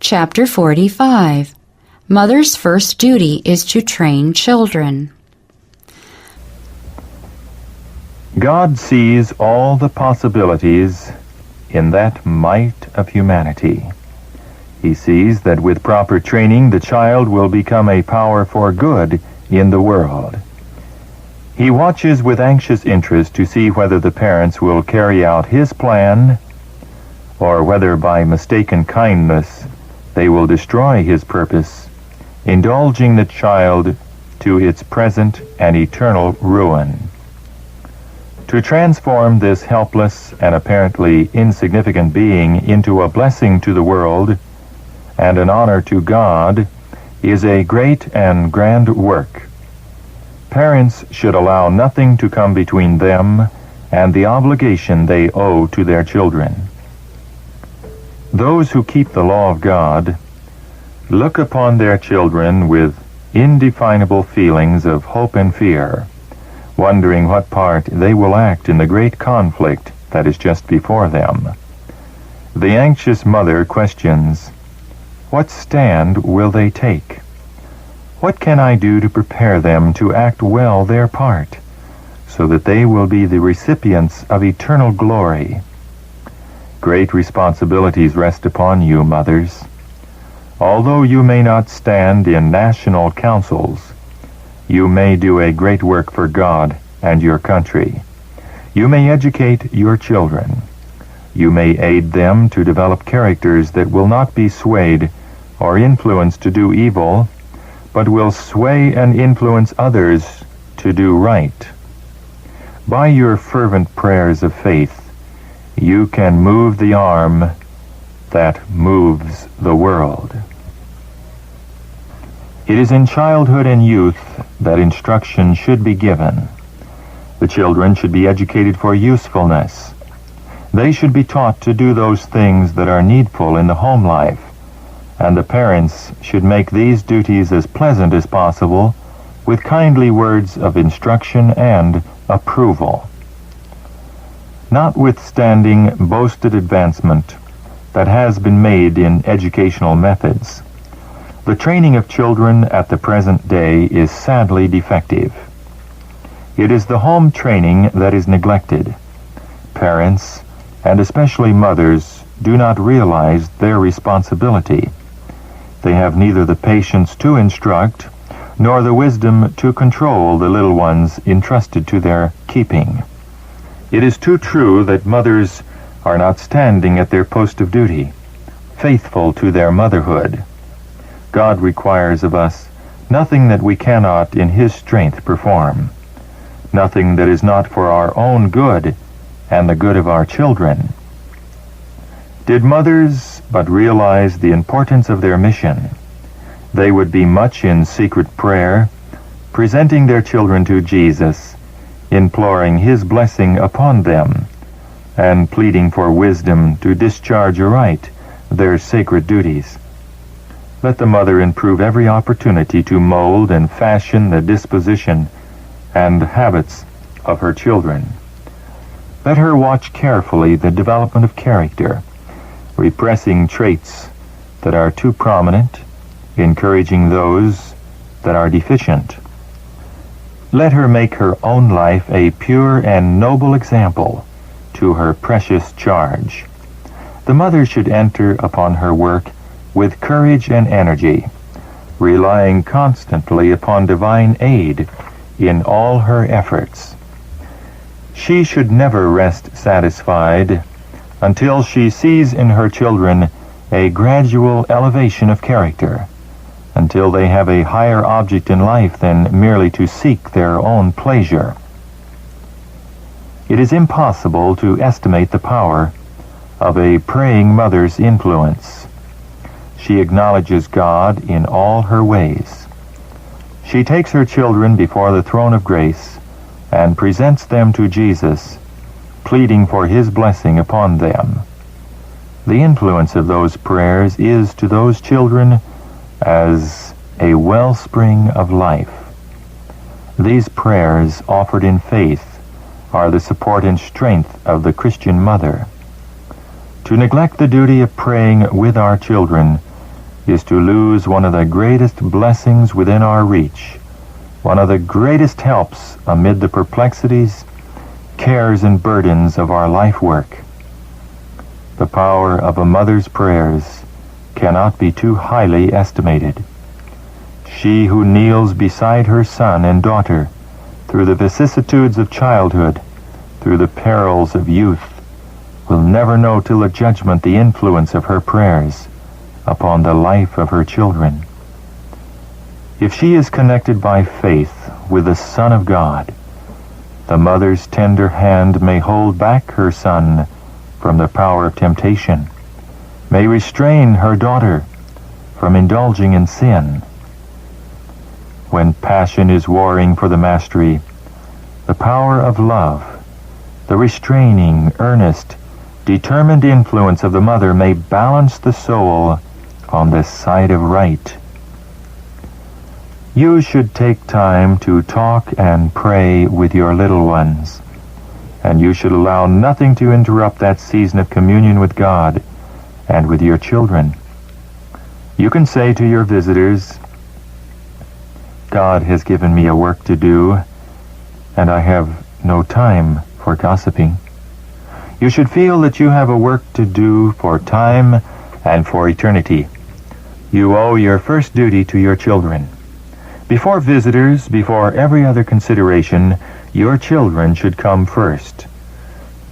Chapter 45. Mother's first duty is to train children. God sees all the possibilities in that mite of humanity. He sees that with proper training, the child will become a power for good in the world. He watches with anxious interest to see whether the parents will carry out his plan, or whether by mistaken kindness they will destroy his purpose, indulging the child to its present and eternal ruin. To transform this helpless and apparently insignificant being into a blessing to the world and an honor to God is a great and grand work. Parents should allow nothing to come between them and the obligation they owe to their children. Those who keep the law of God look upon their children with indefinable feelings of hope and fear, wondering what part they will act in the great conflict that is just before them. The anxious mother questions, "What stand will they take? What can I do to prepare them to act well their part, so that they will be the recipients of eternal glory?" Great responsibilities rest upon you, mothers. Although you may not stand in national councils, you may do a great work for God and your country. You may educate your children. You may aid them to develop characters that will not be swayed or influenced to do evil, but will sway and influence others to do right. By your fervent prayers of faith, you can move the arm that moves the world. It is in childhood and youth that instruction should be given. The children should be educated for usefulness. They should be taught to do those things that are needful in the home life, and the parents should make these duties as pleasant as possible with kindly words of instruction and approval. Notwithstanding boasted advancement that has been made in educational methods, the training of children at the present day is sadly defective. It is the home training that is neglected. Parents, and especially mothers, do not realize their responsibility. They have neither the patience to instruct nor the wisdom to control the little ones entrusted to their keeping. It is too true that mothers are not standing at their post of duty, faithful to their motherhood. God requires of us nothing that we cannot in His strength perform, nothing that is not for our own good and the good of our children. Did mothers but realize the importance of their mission, they would be much in secret prayer, presenting their children to Jesus, imploring His blessing upon them, and pleading for wisdom to discharge aright their sacred duties. Let the mother improve every opportunity to mold and fashion the disposition and habits of her children. Let her watch carefully the development of character, repressing traits that are too prominent, encouraging those that are deficient. Let her make her own life a pure and noble example to her precious charge. The mother should enter upon her work with courage and energy, relying constantly upon divine aid in all her efforts. She should never rest satisfied until she sees in her children a gradual elevation of character, until they have a higher object in life than merely to seek their own pleasure. It is impossible to estimate the power of a praying mother's influence. She acknowledges God in all her ways. She takes her children before the throne of grace and presents them to Jesus, pleading for His blessing upon them. The influence of those prayers is to those children as a wellspring of life. These prayers, offered in faith, are the support and strength of the Christian mother. To neglect the duty of praying with our children is to lose one of the greatest blessings within our reach, one of the greatest helps amid the perplexities, cares, and burdens of our life work. The power of a mother's prayers cannot be too highly estimated. She who kneels beside her son and daughter through the vicissitudes of childhood, through the perils of youth, will never know till the judgment the influence of her prayers upon the life of her children. If she is connected by faith with the Son of God, the mother's tender hand may hold back her son from the power of temptation, may restrain her daughter from indulging in sin. When passion is warring for the mastery, the power of love, the restraining, earnest, determined influence of the mother may balance the soul on the side of right. You should take time to talk and pray with your little ones, and you should allow nothing to interrupt that season of communion with God and with your children. You can say to your visitors, God has given me a work to do, and I have no time for gossiping. You should feel that you have a work to do for time and for eternity. You owe your first duty to your children. Before visitors, before every other consideration, your children should come first.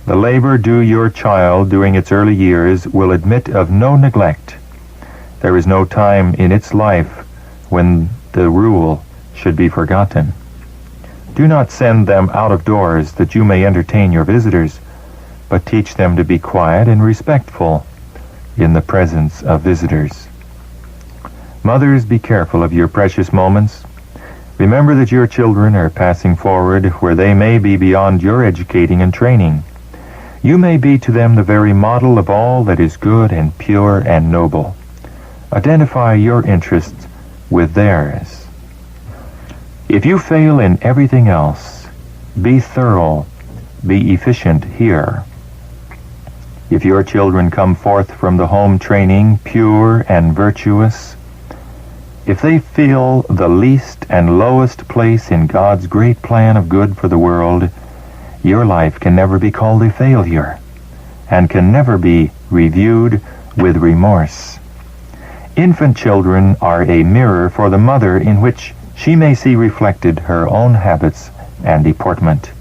The labor due your child during its early years will admit of no neglect. There is no time in its life when the rule should be forgotten. Do not send them out of doors that you may entertain your visitors, but teach them to be quiet and respectful in the presence of visitors. Mothers, be careful of your precious moments. Remember that your children are passing forward where they may be beyond your educating and training. You may be to them the very model of all that is good and pure and noble. Identify your interests with theirs. If you fail in everything else, be thorough, be efficient here. If your children come forth from the home training pure and virtuous, if they fill the least and lowest place in God's great plan of good for the world, your life can never be called a failure and can never be reviewed with remorse. Infant children are a mirror for the mother in which she may see reflected her own habits and deportment.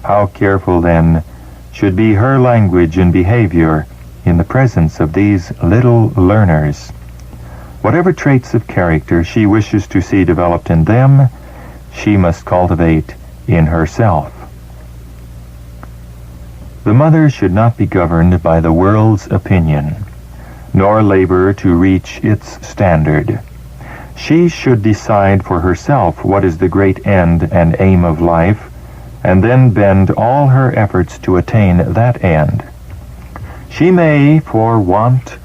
How careful, then, should be her language and behavior in the presence of these little learners. Whatever traits of character she wishes to see developed in them, she must cultivate in herself. The mother should not be governed by the world's opinion, nor labor to reach its standard. She should decide for herself what is the great end and aim of life, and then bend all her efforts to attain that end. She may, for want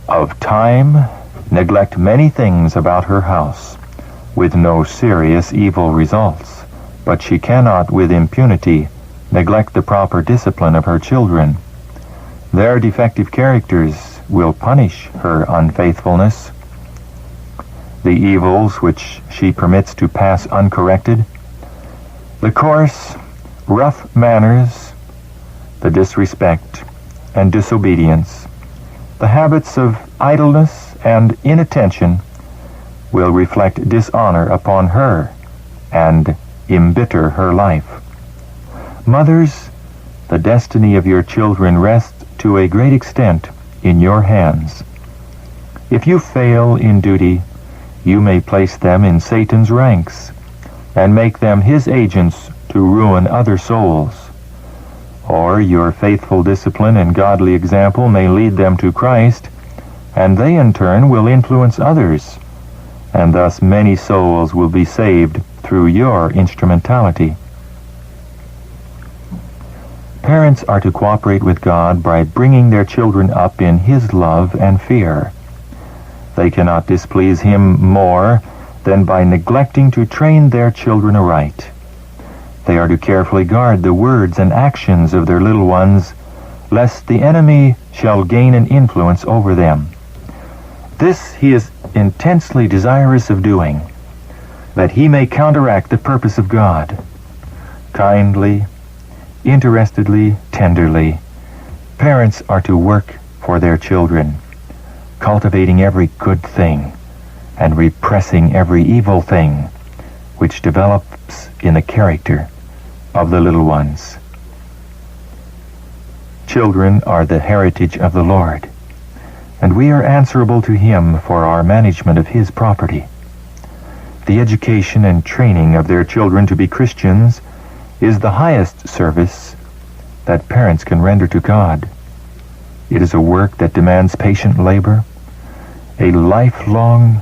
of time, neglect many things about her house, with no serious evil results, but she cannot with impunity neglect the proper discipline of her children. Their defective characters will punish her unfaithfulness. The evils which she permits to pass uncorrected, the coarse, rough manners, the disrespect and disobedience, the habits of idleness and inattention will reflect dishonor upon her and embitter her life. Mothers, the destiny of your children rests to a great extent in your hands. If you fail in duty, you may place them in Satan's ranks and make them his agents to ruin other souls. Or your faithful discipline and godly example may lead them to Christ, and they in turn will influence others, and thus many souls will be saved through your instrumentality. Parents are to cooperate with God by bringing their children up in His love and fear. They cannot displease Him more than by neglecting to train their children aright. They are to carefully guard the words and actions of their little ones, lest the enemy shall gain an influence over them. This he is intensely desirous of doing, that he may counteract the purpose of God. Kindly, interestedly, tenderly, parents are to work for their children, cultivating every good thing and repressing every evil thing which develops in the character of the little ones. Children are the heritage of the Lord, and we are answerable to him for our management of his property. The education and training of their children to be Christians is the highest service that parents can render to God. It is a work that demands patient labor, a lifelong,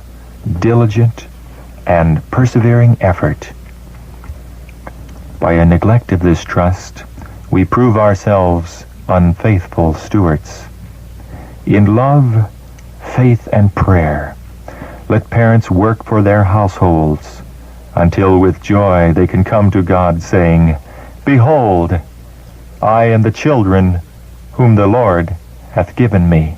diligent, and persevering effort. By a neglect of this trust, we prove ourselves unfaithful stewards. In love, faith, and prayer, let parents work for their households until with joy they can come to God saying, "Behold, I and the children whom the Lord hath given me."